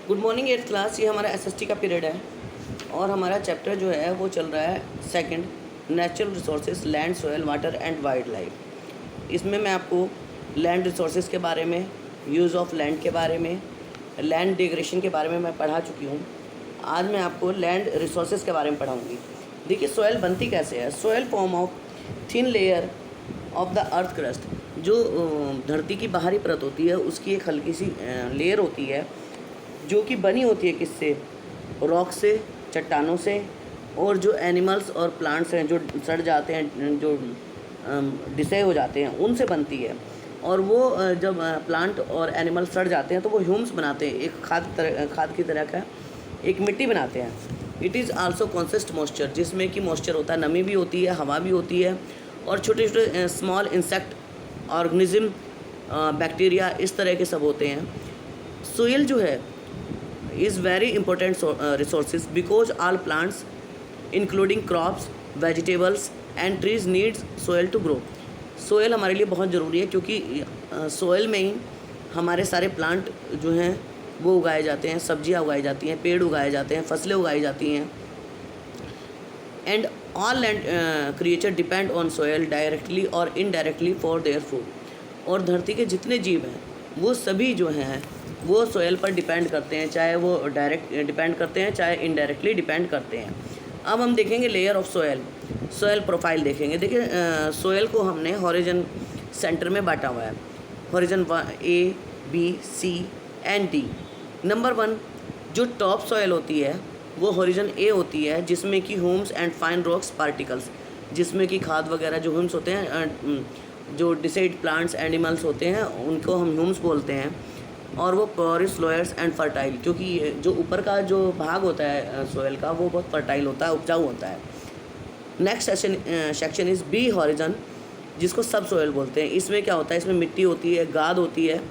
Good morning eighth class. ये हमारा SST का पीरियड है और हमारा चैप्टर जो है वो चल रहा है second, natural resources, land, soil, water and wild life. इसमें मैं आपको लैंड रिसोर्सेज के बारे में, यूज़ ऑफ लैंड के बारे में, लैंड डिग्रेडेशन के बारे में मैं पढ़ा चुकी हूँ। आज मैं आपको लैंड रिसोर्सेज के बारे में पढ़ाऊँगी। देखिए सोयल बनती कैसे है। Soil form of thin layer of the earth crust. जो धरती की बाहरी परत होती है उसकी एक हल्की सी लेयर होती है जो कि बनी होती है किससे, रॉक से, चट्टानों से, और जो एनिमल्स और प्लांट्स हैं जो सड़ जाते हैं, जो डिसे हो जाते हैं, उनसे बनती है। और वो जब प्लांट और एनिमल सड़ जाते हैं तो वो ह्यूम्स बनाते हैं, एक खाद की तरह का एक मिट्टी बनाते हैं। It is also consist moisture, जिसमें कि मॉइस्चर होता है, नमी भी होती है, हवा भी होती है, और छोटे छोटे स्मॉल इंसेक्ट, ऑर्गेनिज्म, बैक्टीरिया, इस तरह के सब होते हैं। सोइल जो है is very important resources because all plants including crops, vegetables and trees needs soil to grow। soil हमारे लिए बहुत ज़रूरी है क्योंकि soil में ही हमारे सारे प्लांट जो हैं वो उगाए जाते हैं, सब्जियां उगाई जाती हैं, पेड़ उगाए जाते हैं, फसलें उगाई जाती हैं। And all land creature depend on soil directly और इनडायरेक्टली फॉर देयर फूड। और धरती के जितने जीव हैं वो सभी जो हैं वो सोयल पर डिपेंड करते हैं, चाहे वो डायरेक्ट डिपेंड करते हैं चाहे इनडायरेक्टली डिपेंड करते हैं। अब हम देखेंगे layer of soil, soil profile देखेंगे। देखिए सोयल को हमने हॉरिजन सेंटर में बांटा हुआ है, horizon A, B, C and D। Number 1 जो टॉप सोयल होती है वो हॉरिजन A होती है, जिसमें कि Hume's and fine rocks particles, जिसमें कि खाद वगैरह जो ह्यूम्स होते हैं, जो डिसाइड प्लांट्स एनिमल्स होते हैं उनको हम ह्यूम्स बोलते हैं। और वो पोरस, लोयर्स एंड फर्टाइल, क्योंकि जो ऊपर का जो भाग होता है सोयल का वो बहुत फर्टाइल होता है, उपजाऊ होता है। Next section is B horizon, जिसको सब सोयल बोलते हैं। इसमें क्या होता है, इसमें मिट्टी होती है, गाद होती है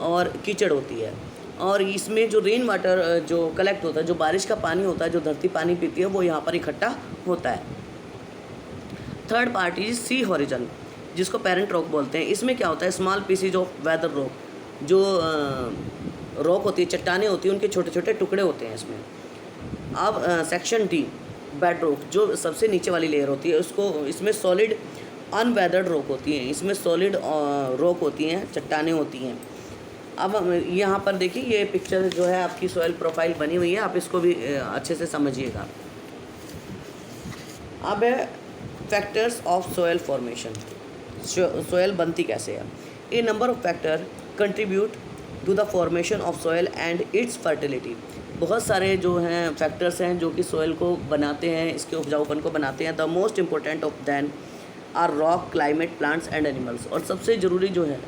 और कीचड़ होती है। और इसमें जो रेन वाटर जो कलेक्ट होता है, जो बारिश का पानी होता है, जो धरती पानी पीती है, वो यहाँ पर इकट्ठा होता है। Third part is C horizon, जिसको पेरेंट रॉक बोलते हैं। इसमें क्या होता है, small pieces of weather rock, जो रॉक होती है, चट्टानें होती हैं, उनके छोटे छोटे टुकड़े होते हैं इसमें। अब सेक्शन डी बेड रॉक, जो सबसे नीचे वाली लेयर होती है, उसको इसमें सॉलिड अनवेदर्ड रॉक होती हैं, इसमें सॉलिड रॉक होती हैं, चट्टानें होती हैं। अब यहाँ पर देखिए ये पिक्चर जो है आपकी सोयल प्रोफाइल बनी हुई है, आप इसको भी अच्छे से समझिएगा। अब है factors of soil formation, soil बनती कैसे है। A number of factor contribute to the formation of soil and its fertility. बहुत सारे जो हैं फैक्टर्स हैं जो कि सोयल को बनाते हैं, इसके उपजाऊपन को बनाते हैं। The most important of than are rock, climate, plants and animals. और सबसे ज़रूरी जो है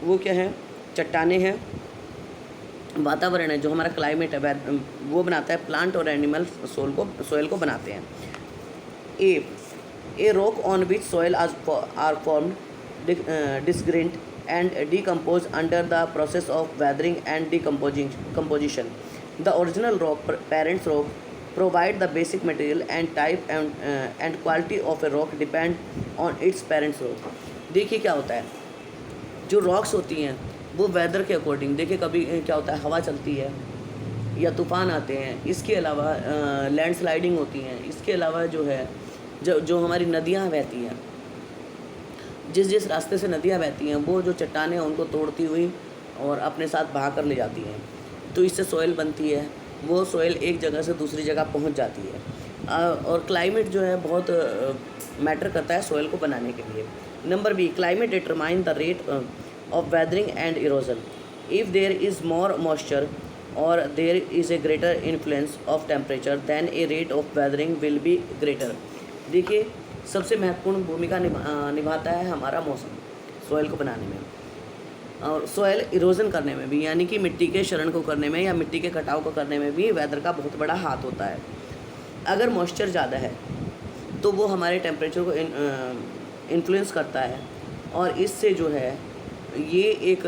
वो क्या है, चट्टानें हैं, वातावरण है, जो हमारा क्लाइमेट है वो बनाता है, प्लांट और एनिमल सोयल को बनाते हैं। A rock on which soil are formed disintegrate and decompose under the process of weathering and decomposition. The original rock, parent rock, provide the basic material and type and quality of a rock depend on its parent rock. देखिए क्या होता है, जो rocks होती हैं वो weather के according, देखिए कभी क्या होता है, हवा चलती है या तूफ़ान आते हैं, इसके अलावा लैंडस्लाइडिंग होती हैं, इसके अलावा जो है जो हमारी नदियाँ बहती हैं, जिस रास्ते से नदियाँ बहती हैं वो जो चट्टानें हैं उनको तोड़ती हुई और अपने साथ बहा कर ले जाती हैं, तो इससे सोयल बनती है। वो सोयल एक जगह से दूसरी जगह पहुंच जाती है। और क्लाइमेट जो है बहुत मैटर करता है सोयल को बनाने के लिए। Number B, climate determine the rate of weathering and erosion. If there is more moisture और there is a greater influence of temperature then a rate of weathering will be greater. देखिए सबसे महत्वपूर्ण भूमिका निभाता है हमारा मौसम सोयल को बनाने में, और सोयल इरोजन करने में भी, यानी कि मिट्टी के क्षरण को करने में या मिट्टी के कटाव को करने में भी वेदर का बहुत बड़ा हाथ होता है। अगर मॉइस्चर ज़्यादा है तो वो हमारे टेम्परेचर को इन्फ्लुएंस करता है, और इससे जो है ये एक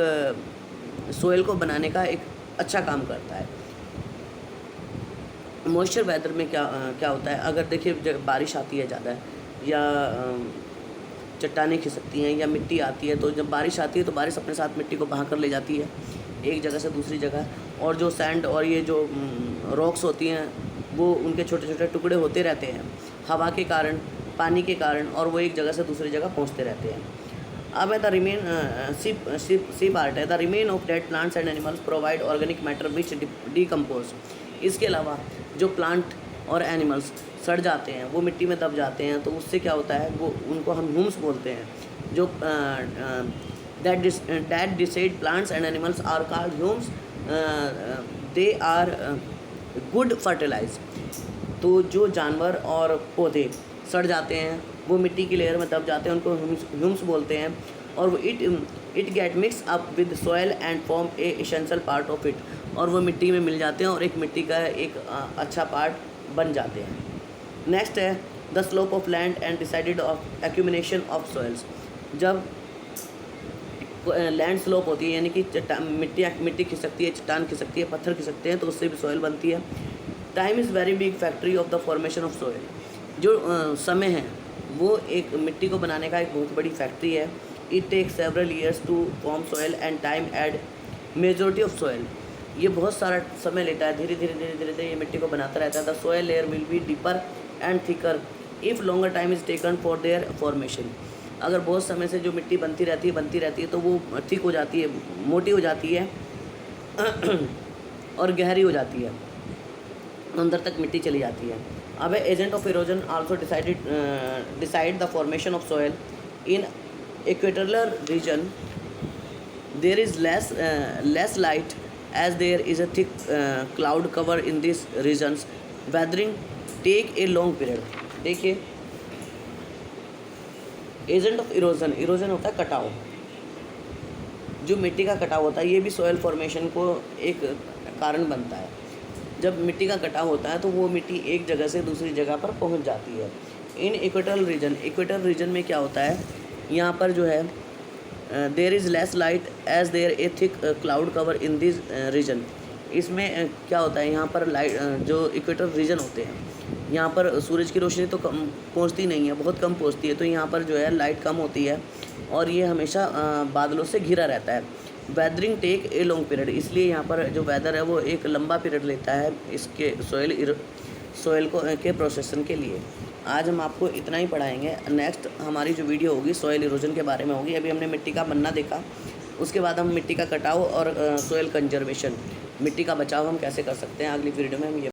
सोयल को बनाने का एक अच्छा काम करता है। मॉइस्चर वेदर में क्या होता है, अगर देखिए जब बारिश आती है ज़्यादा या चट्टानें खिसकती हैं या मिट्टी आती है, तो जब बारिश आती है तो बारिश अपने साथ मिट्टी को बहा कर ले जाती है। एक जगह से दूसरी जगह, और जो सैंड और ये जो रॉक्स होती हैं वो उनके छोटे छोटे टुकड़े होते रहते हैं हवा के कारण, पानी के कारण, और वो एक जगह से दूसरी जगह पहुंचते रहते हैं। अब है द रिमेन सी पार्ट है the remain of dead plants and animals provide organic matter which decompose. इसके अलावा जो प्लांट और एनिमल्स सड़ जाते हैं, वो मिट्टी में दब जाते हैं, तो उससे क्या होता है, वो उनको हम ह्यूम्स बोलते हैं। जो that decide plants and animals are called humus, they are good fertilize. तो जो जानवर और पौधे सड़ जाते हैं, वो मिट्टी की लेयर में दब जाते हैं, उनको ह्यूम्स बोलते हैं, और वो it get mix up with soil and form A essential part of it, और वो मिट्टी में मिल जाते हैं और एक मिट्टी का एक अच्छा पार्ट बन जाते हैं। नेक्स्ट है the slope of land and decided of accumulation of soils. जब लैंड स्लोप होती है, यानी कि मिट्टी खिसकती है, चट्टान खिसकती है, पत्थर खिसकते हैं, तो उससे भी सॉइल बनती है। Time is very big factory of the formation of soil. जो समय है वो एक मिट्टी को बनाने का एक बहुत बड़ी फैक्ट्री है। It takes several years to form soil and time add majority of soil. ये बहुत सारा समय लेता है, धीरे धीरे ये मिट्टी को बनाता रहता है। The soil layer will be deeper and thicker if longer time is taken for their formation. अगर बहुत समय से जो मिट्टी बनती रहती है तो वो थिक हो जाती है, मोटी हो जाती है और गहरी हो जाती है, अंदर तक मिट्टी चली जाती है। अब agent of erosion also decide the formation of soil in equatorial region. There is less light as there is a thick cloud cover in these regions. Weathering take a long period. देखिए, agent of erosion, erosion होता है कटाव, जो मिट्टी का कटाव होता है, ये भी सॉइल फॉर्मेशन को एक कारण बनता है। जब मिट्टी का कटाव होता है तो वो मिट्टी एक जगह से दूसरी जगह पर पहुंच जाती है। इन इक्वेटोरियल रीजन में क्या होता है, यहाँ पर जो है there is less light as there a thick cloud cover in this region. इसमें क्या होता है, यहाँ पर लाइट जो इक्वेटर रीजन होते हैं, यहाँ पर सूरज की रोशनी तो कम पहुँचती नहीं है, बहुत कम पहुँचती है, तो यहाँ पर जो है लाइट कम होती है और ये हमेशा बादलों से घिरा रहता है। Weathering take a long period, इसलिए यहाँ पर जो वेदर है वो एक लंबा पीरियड लेता है इसके सॉइल को के प्रोसेसन के लिए। आज हम आपको इतना ही पढ़ाएंगे। नेक्स्ट हमारी जो वीडियो होगी सॉइल इरोजन के बारे में होगी। अभी हमने मिट्टी का बनना देखा, उसके बाद हम मिट्टी का कटाव और सॉइल कंजर्वेशन, मिट्टी का बचाव हम कैसे कर सकते हैं, अगली वीडियो में हम ये